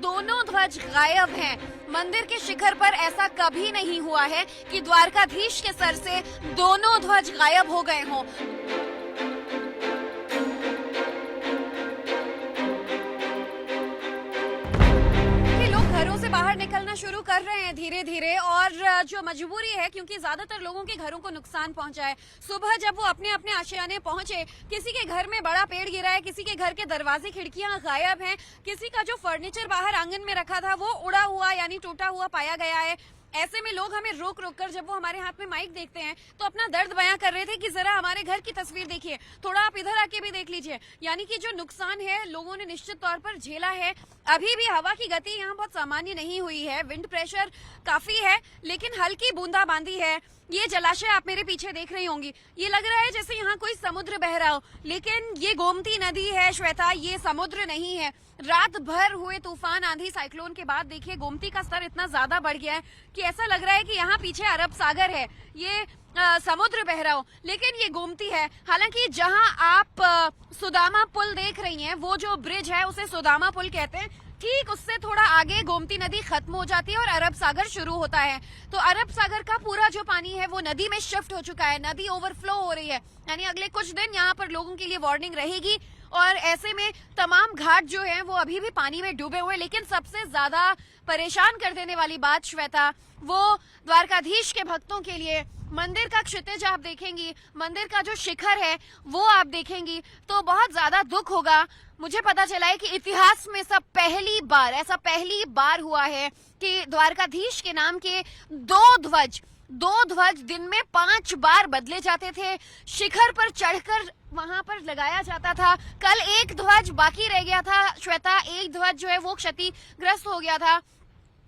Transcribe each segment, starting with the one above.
दोनों ध्वज गायब हैं। मंदिर के शिखर पर ऐसा कभी नहीं हुआ है कि द्वारकाधीश के सर से दोनों ध्वज गायब हो गए हों। घरों से बाहर निकलना शुरू कर रहे हैं धीरे धीरे, और जो मजबूरी है क्योंकि ज्यादातर लोगों के घरों को नुकसान पहुंचा है। सुबह जब वो अपने अपने आशियाने पहुंचे, किसी के घर में बड़ा पेड़ गिरा है, किसी के घर के दरवाजे खिड़कियां गायब हैं, किसी का जो फर्नीचर बाहर आंगन में रखा था वो उड़ा हुआ यानी टूटा हुआ पाया गया है। ऐसे में लोग हमें रोक रोक कर, जब वो हमारे हाथ में माइक देखते हैं तो अपना दर्द बयां कर रहे थे कि जरा हमारे घर की तस्वीर देखिए, थोड़ा आप इधर आके भी देख लीजिए। यानी कि जो नुकसान है लोगों ने निश्चित तौर पर झेला है। अभी भी हवा की गति यहाँ बहुत सामान्य नहीं हुई है, विंड प्रेशर काफी है, लेकिन हल्की बूंदाबांदी है। ये जलाशय आप मेरे पीछे देख रही होंगी, ये लग रहा है जैसे यहाँ कोई समुद्र बह रहा हो, लेकिन ये गोमती नदी है श्वेता, ये समुद्र नहीं है। रात भर हुए तूफान, आंधी, साइक्लोन के बाद देखिए गोमती का स्तर इतना ज्यादा बढ़ गया है कि ऐसा लग रहा है कि यहाँ पीछे अरब सागर है, ये समुद्र बह रहा हो, लेकिन ये गोमती है। हालांकि जहां आप सुदामा पुल देख रही हैं, वो जो ब्रिज है उसे सुदामा पुल कहते हैं, ठीक उससे थोड़ा आगे गोमती नदी खत्म हो जाती है और अरब सागर शुरू होता है। तो अरब सागर का पूरा जो पानी है वो नदी में शिफ्ट हो चुका है, नदी ओवरफ्लो हो रही है। यानी अगले कुछ दिन यहाँ पर लोगों के लिए वार्निंग रहेगी, और ऐसे में तमाम घाट जो हैं वो अभी भी पानी में डूबे हुए। लेकिन सबसे ज्यादा परेशान कर देने वाली बात श्वेता, वो द्वारकाधीश के भक्तों के लिए मंदिर का क्षितिज आप देखेंगी, मंदिर का जो शिखर है वो आप देखेंगी तो बहुत ज्यादा दुख होगा। मुझे पता चला है कि इतिहास में सब पहली बार हुआ है कि द्वारकाधीश के नाम के दो ध्वज दिन में 5 बार बदले जाते थे, शिखर पर चढ़कर वहां पर लगाया जाता था। कल एक ध्वज बाकी रह गया था श्वेता, एक ध्वज जो है वो क्षतिग्रस्त हो गया था,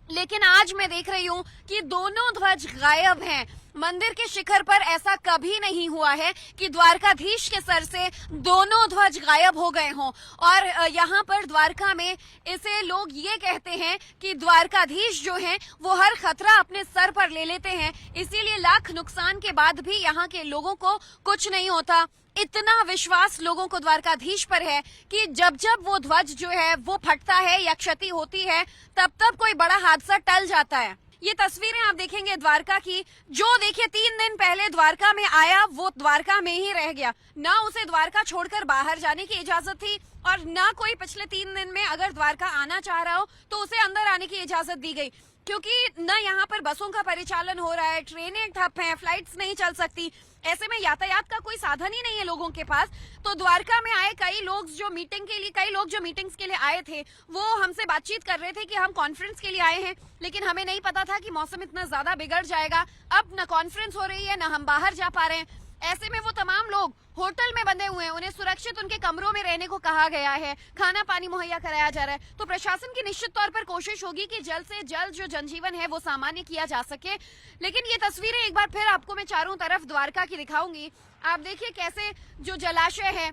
लेकिन आज मैं देख रही हूँ कि दोनों ध्वज गायब हैं। मंदिर के शिखर पर ऐसा कभी नहीं हुआ है कि द्वारकाधीश के सर से दोनों ध्वज गायब हो गए हों। और यहाँ पर द्वारका में इसे लोग ये कहते हैं कि द्वारकाधीश जो हैं वो हर खतरा अपने सर पर ले लेते हैं, इसीलिए लाख नुकसान के बाद भी यहाँ के लोगों को कुछ नहीं होता। इतना विश्वास लोगों को द्वारकाधीश पर है कि जब जब वो ध्वज जो है वो फटता है या क्षति होती है, तब तब कोई बड़ा हादसा टल जाता है। ये तस्वीरें आप देखेंगे द्वारका की, जो देखिए 3 दिन पहले द्वारका में आया वो द्वारका में ही रह गया, ना उसे द्वारका छोड़कर बाहर जाने की इजाजत थी, और ना कोई पिछले 3 दिन में अगर द्वारका आना चाह रहा हो तो उसे अंदर आने की इजाजत दी गई, क्योंकि न यहाँ पर बसों का परिचालन हो रहा है, ट्रेनें ठप हैं, फ्लाइट्स नहीं चल सकती। ऐसे में यातायात का कोई साधन ही नहीं है लोगों के पास। तो द्वारका में आए कई लोग जो मीटिंग्स के लिए आए थे, वो हमसे बातचीत कर रहे थे कि हम कॉन्फ्रेंस के लिए आए हैं, लेकिन हमें नहीं पता था कि मौसम इतना ज्यादा बिगड़ जाएगा। अब न कॉन्फ्रेंस हो रही है, न हम बाहर जा पा रहे हैं। ऐसे में वो तमाम लोग होटल में बंधे हुए हैं, उन्हें सुरक्षित उनके कमरों में रहने को कहा गया है, खाना पानी मुहैया कराया जा रहा है। तो प्रशासन की निश्चित तौर पर कोशिश होगी कि जल्द से जल्द जो जनजीवन है वो सामान्य किया जा सके। लेकिन ये तस्वीरें एक बार फिर आपको मैं चारों तरफ द्वारका की दिखाऊंगी। आप देखिए कैसे जो जलाशय है,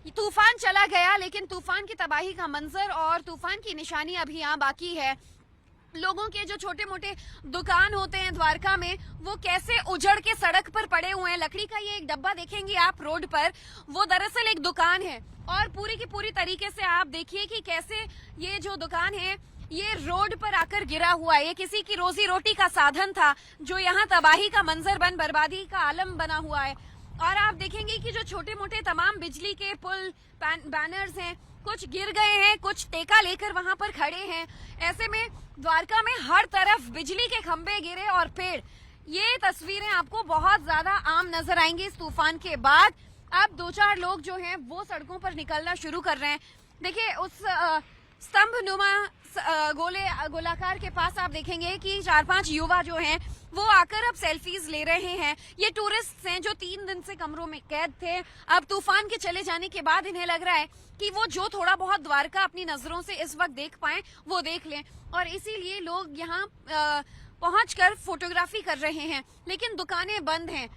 तूफान चला गया लेकिन तूफान की तबाही का मंजर और तूफान की निशानी अभी यहाँ बाकी है। लोगों के जो छोटे मोटे दुकान होते हैं द्वारका में, वो कैसे उजड़ के सड़क पर पड़े हुए हैं। लकड़ी का ये एक डब्बा देखेंगे आप रोड पर, वो दरअसल एक दुकान है, और पूरी की पूरी तरीके से आप देखिए कि कैसे ये जो दुकान है ये रोड पर आकर गिरा हुआ है। ये किसी की रोजी रोटी का साधन था, जो यहाँ तबाही का मंजर बन बर्बादी का आलम बना हुआ है। और आप देखेंगे कि जो छोटे मोटे तमाम बिजली के पुल बैनर्स हैं, कुछ गिर गए हैं, कुछ टेका लेकर वहां पर खड़े हैं। ऐसे में द्वारका में हर तरफ बिजली के खंभे गिरे और पेड़, ये तस्वीरें आपको बहुत ज्यादा आम नजर आएंगी इस तूफान के बाद। अब 2-4 लोग जो हैं वो सड़कों पर निकलना शुरू कर रहे हैं। देखिए उस स्तंभ नुमा गोलाकार के पास आप देखेंगे कि 4-5 युवा जो हैं वो आकर अब सेल्फीज ले रहे हैं। ये टूरिस्ट हैं जो 3 दिन से कमरों में कैद थे। अब तूफान के चले जाने के बाद इन्हें लग रहा है कि वो जो थोड़ा बहुत द्वारका अपनी नजरों से इस वक्त देख पाए वो देख लें, और इसीलिए लोग यहाँ पहुंचकर फोटोग्राफी कर रहे हैं, लेकिन दुकानें बंद हैं।